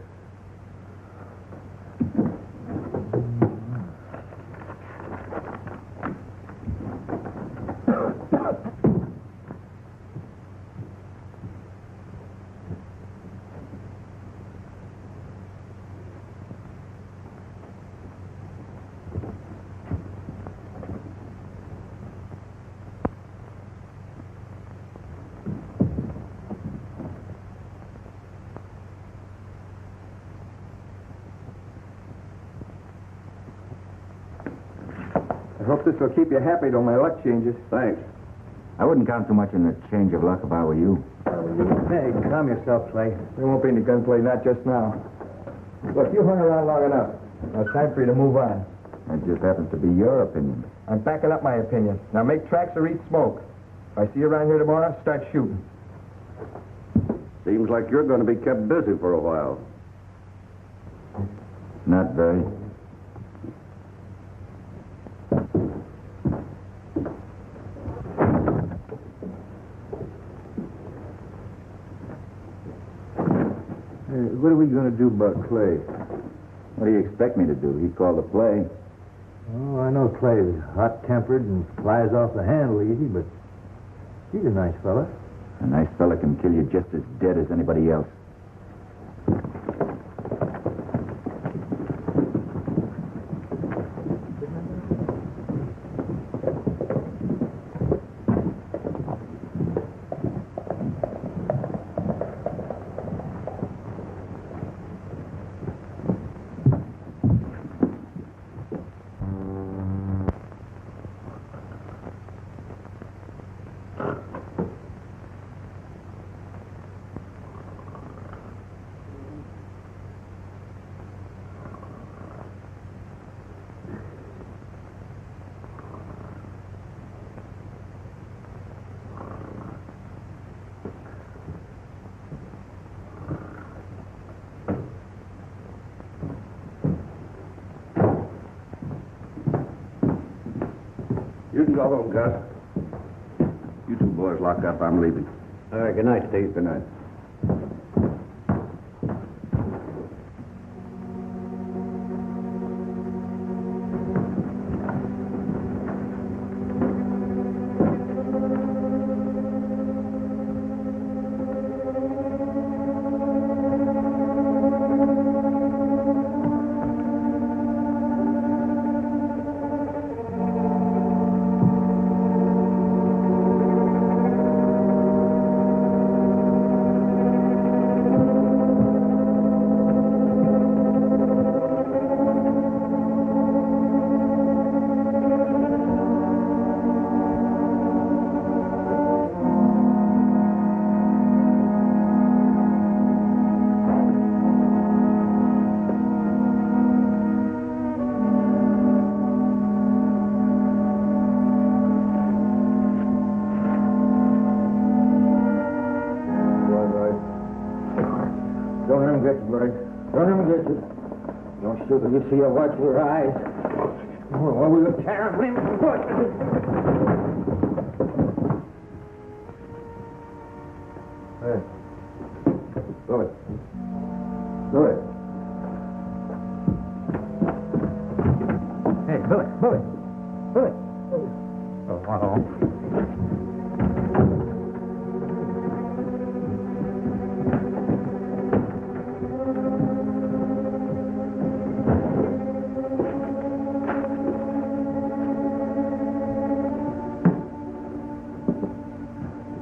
I hope this will keep you happy till my luck changes. Thanks. I wouldn't count too much on a change of luck if I were you. Hey, calm yourself, Clay. There won't be any gunplay, not just now. Look, you hung around long enough. Now it's time for you to move on. That just happens to be your opinion. I'm backing up my opinion. Now make tracks or eat smoke. If I see you around here tomorrow, start shooting. Seems like you're going to be kept busy for a while. Not very. What are we going to do about Clay? What do you expect me to do? He called the play. Oh, I know Clay's hot-tempered and flies off the handle easy, but he's a nice fella. A nice fella can kill you just as dead as anybody else. You can go home, Gus. You two boys lock up. I'm leaving. All right, good night, Steve. Good night. Don't let him get you, Bird. Don't let him get you. Don't shoot him. You see her watch your eyes. Oh, what will you tear him? Hey. Billy. Billy. Hey, Billy. Billy. Billy. Oh, hello.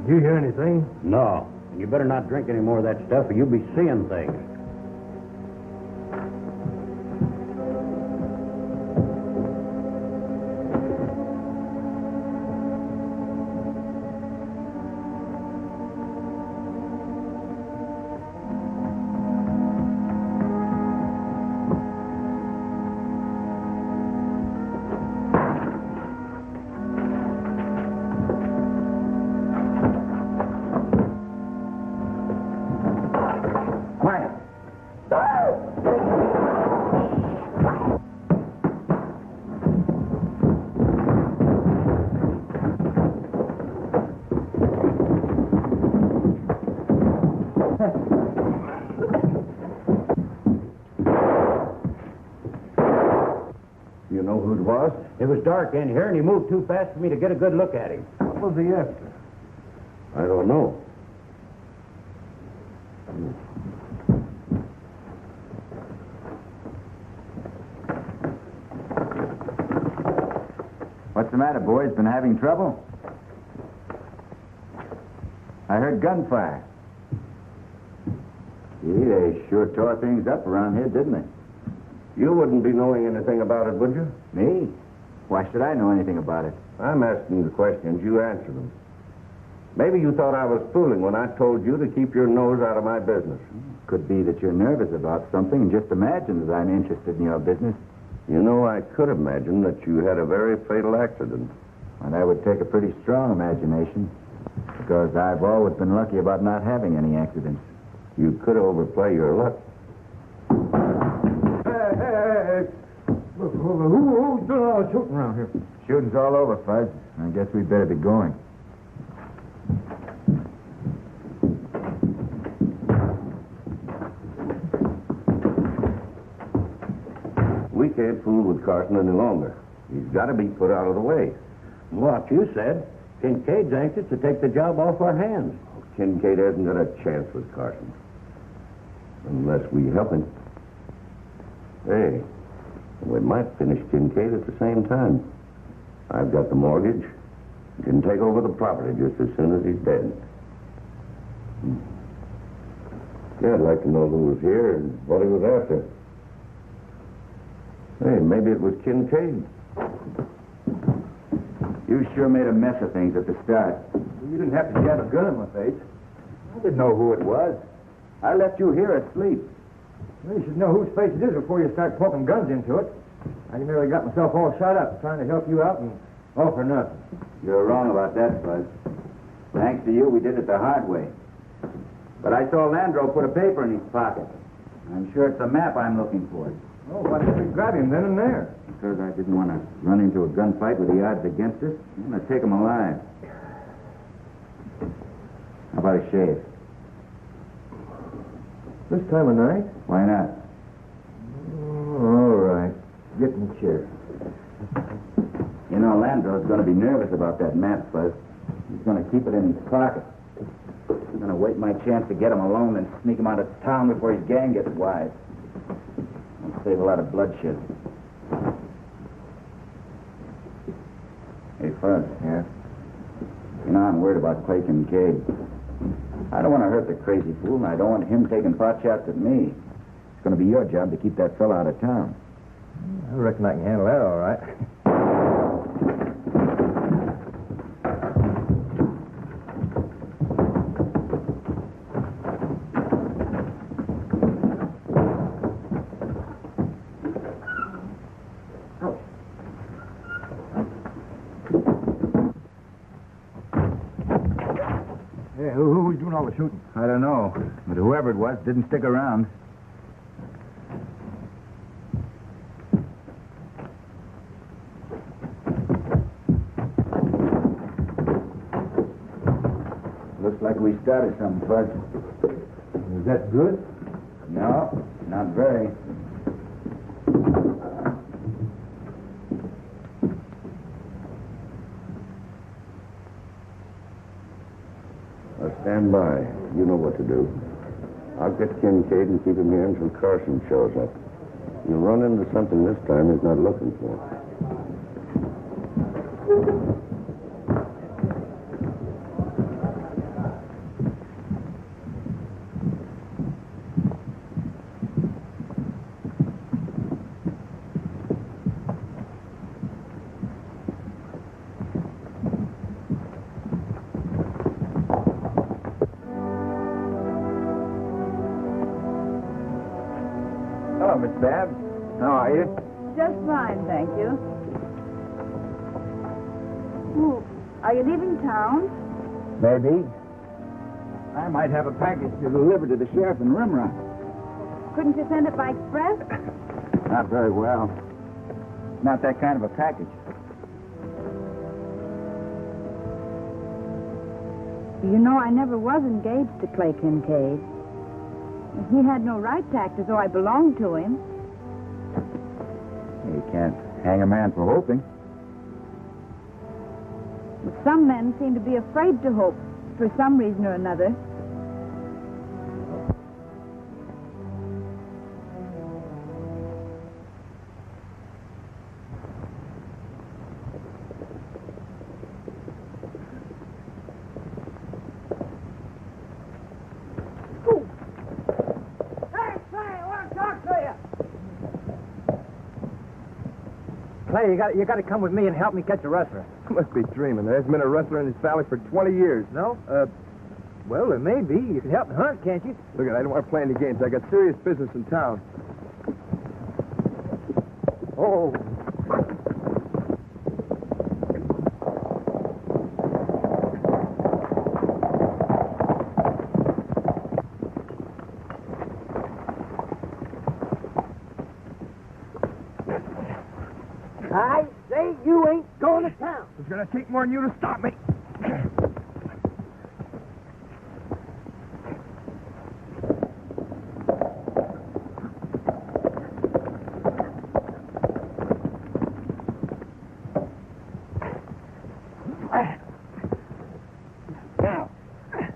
Did you hear anything? No. And you better not drink any more of that stuff or you'll be seeing things. You know who it was? It was dark in here and he moved too fast for me to get a good look at him. What was he after? I don't know. What's the matter, boys? Been having trouble? I heard gunfire. Gee, they sure tore things up around here, didn't they? You wouldn't be knowing anything about it, would you? Me? Why should I know anything about it? I'm asking you the questions. You answer them. Maybe you thought I was fooling when I told you to keep your nose out of my business. Could be that you're nervous about something and just imagine that I'm interested in your business. You know, I could imagine that you had a very fatal accident. And that would take a pretty strong imagination. Because I've always been lucky about not having any accidents. You could overplay your luck. Hey. Look, who's doing all the shooting around here? Shooting's all over, Fuzz. I guess we'd better be going. We can't fool with Carson any longer. He's got to be put out of the way. What you said. Kincaid's anxious to take the job off our hands. Kincaid hasn't got a chance with Carson. Unless we help him. Hey, we might finish Kincaid at the same time. I've got the mortgage. Can take over the property just as soon as he's dead. Yeah, I'd like to know who was here and what he was after. Hey, maybe it was Kincaid. You sure made a mess of things at the start. You didn't have to jab a gun in my face. I didn't know who it was. I left you here asleep. Well, you should know whose face it is before you start poking guns into it. I nearly got myself all shot up trying to help you out and all for nothing. You're wrong about that, Buzz. Thanks to you, we did it the hard way. But I saw Landro put a paper in his pocket. I'm sure it's a map I'm looking for. Oh, why didn't we grab him then and there? Because I didn't want to run into a gunfight with the odds against us. I'm going to take him alive. How about a shave? This time of night? Why not? Oh, all right. Get in the chair. You know, Landro's going to be nervous about that map, Buzz. He's going to keep it in his pocket. I'm going to wait my chance to get him alone and sneak him out of town before his gang gets wise. I'll save a lot of bloodshed. Hey, Fuzz. Yeah? You know, I'm worried about Clay Kincaid. I don't want to hurt the crazy fool, and I don't want him taking pot shots at me. It's going to be your job to keep that fella out of town. I reckon I can handle that all right. Yeah, who's doing all the shooting? I don't know, but whoever it was didn't stick around. Looks like we started something, Fuzz. Is that good? No, not very. Stand by. You know what to do. I'll get Kincaid and keep him here until Carson shows up. You'll run into something this time he's not looking for. Hello, Miss Babs. How are you? Just fine, thank you. Oh, are you leaving town? Maybe. I might have a package to deliver to the sheriff in Rimrock. Couldn't you send it by express? Not very well. Not that kind of a package. You know, I never was engaged to Clay Kincaid. He had no right to act as though I belonged to him. You can't hang a man for hoping. But some men seem to be afraid to hope for some reason or another. Clay, you got to come with me and help me catch a rustler. You must be dreaming. There hasn't been a rustler in this valley for 20 years. No? Well, there may be. You can help me hunt, can't you? Look, I don't want to play any games. I got serious business in town. Oh. you ain't going to town. It's going to take more than you to stop me. Now,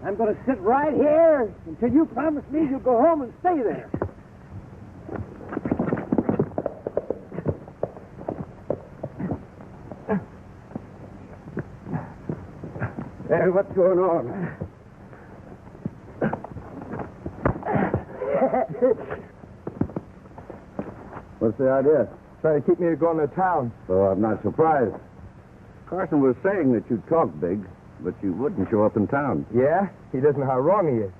I'm going to sit right here until you promise me you'll go home and stay there. Hey, what's going on? What's the idea? Trying to keep me from going to town. Oh, I'm not surprised. Carson was saying that you'd talk big, but you wouldn't show up in town. Yeah? He doesn't know how wrong he is.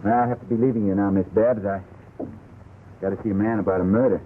I'll have to be leaving you now, Miss Babs. I got to see a man about a murder.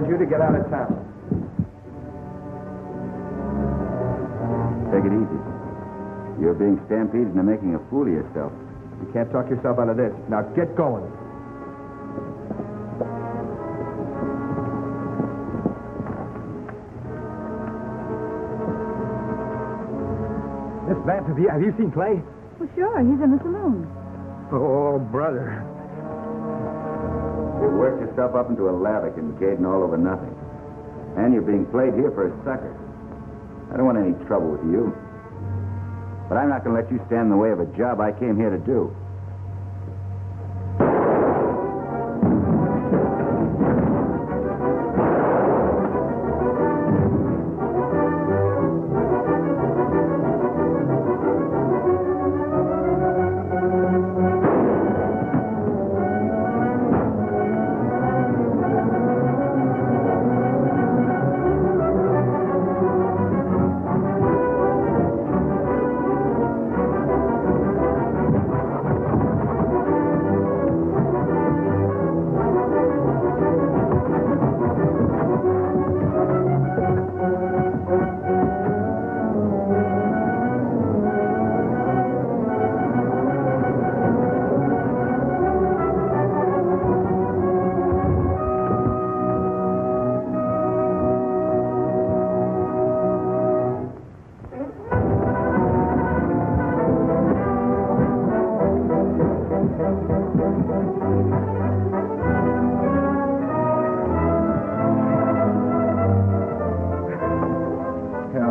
You to get out of town. Take it easy. You're being stampeded into making a fool of yourself. You can't talk yourself out of this. Now get going. Miss Vance, have you seen Clay? Well, sure. He's in the saloon. Oh, brother. You worked yourself up into a larrikin, gading all over nothing. And you're being played here for a sucker. I don't want any trouble with you. But I'm not going to let you stand in the way of a job I came here to do.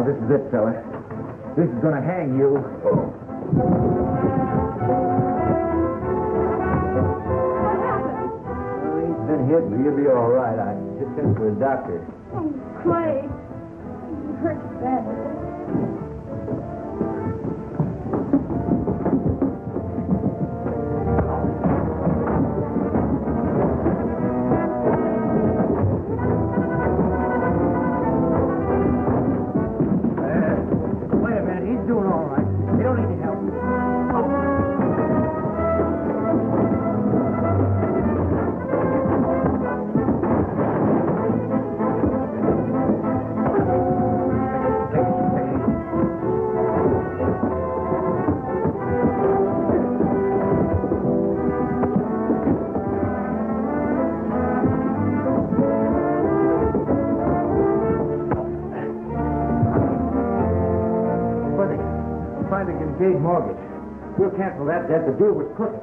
This is it, fella. This is going to hang you. Well, he's been hit, but he'll be all right. I just sent for a doctor. Oh, Clay. He hurts bad. Wait a minute. He's doing all right. He don't need any help. Find the Kincaid mortgage. We'll cancel that debt. The deal was crooked.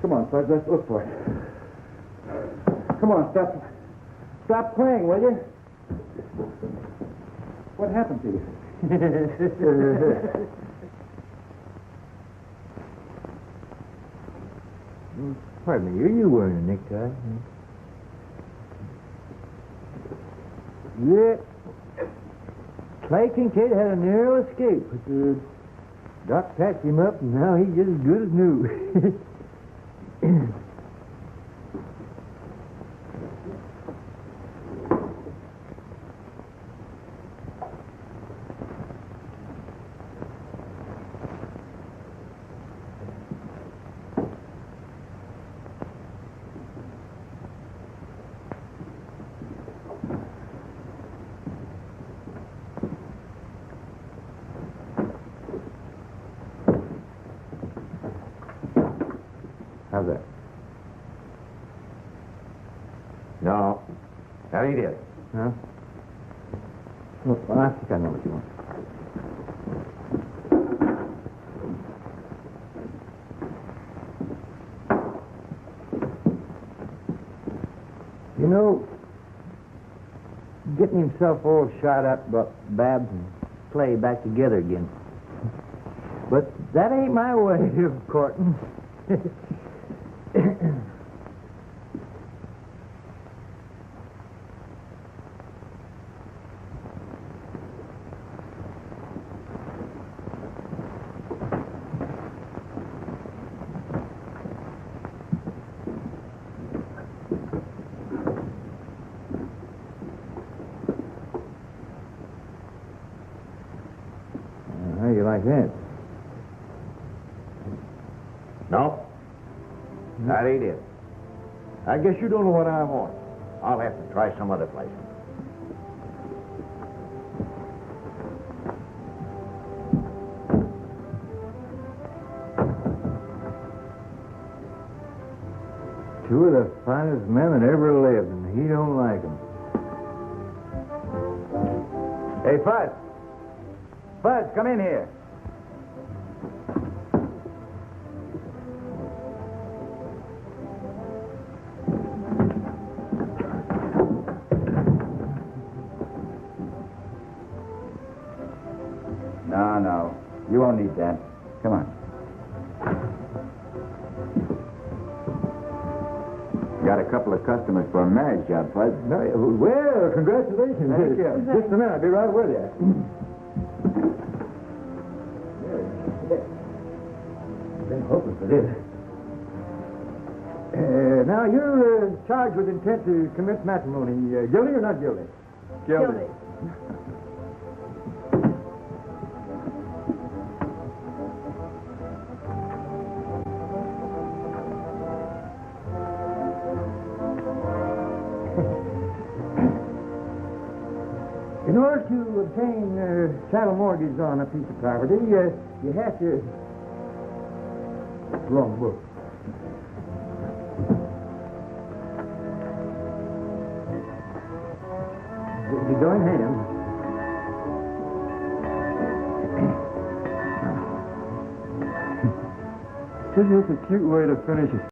Come on, Fudge, let's look for it. Come on, stop playing, will you? What happened to you? Pardon me, are you wearing a necktie? Yeah. Clay Kincaid had a narrow escape, but the doc patched him up, and now he's just as good as new. How's that? No. That ain't it. Huh? Well, I think I know what you want. You know, getting himself all shot up brought Babs and Clay back together again. But that ain't my way of courting. How you like that? No? That ain't it. I guess you don't know what I want. I'll have to try some other place. Two of the finest men that ever lived, and he don't like them. Hey, Fudge. Fudge, come in here. No. You won't need that. Come on. Got a couple of customers for a marriage job, Fudge. No, well, congratulations. Thank you. Just a minute. I'll be right with you. Been hoping for this. Now, you're charged with intent to commit matrimony. Guilty or not guilty? Guilty. In order to obtain chattel mortgage on a piece of property, you have to... Wrong book. You join hands. It's just a cute way to finish a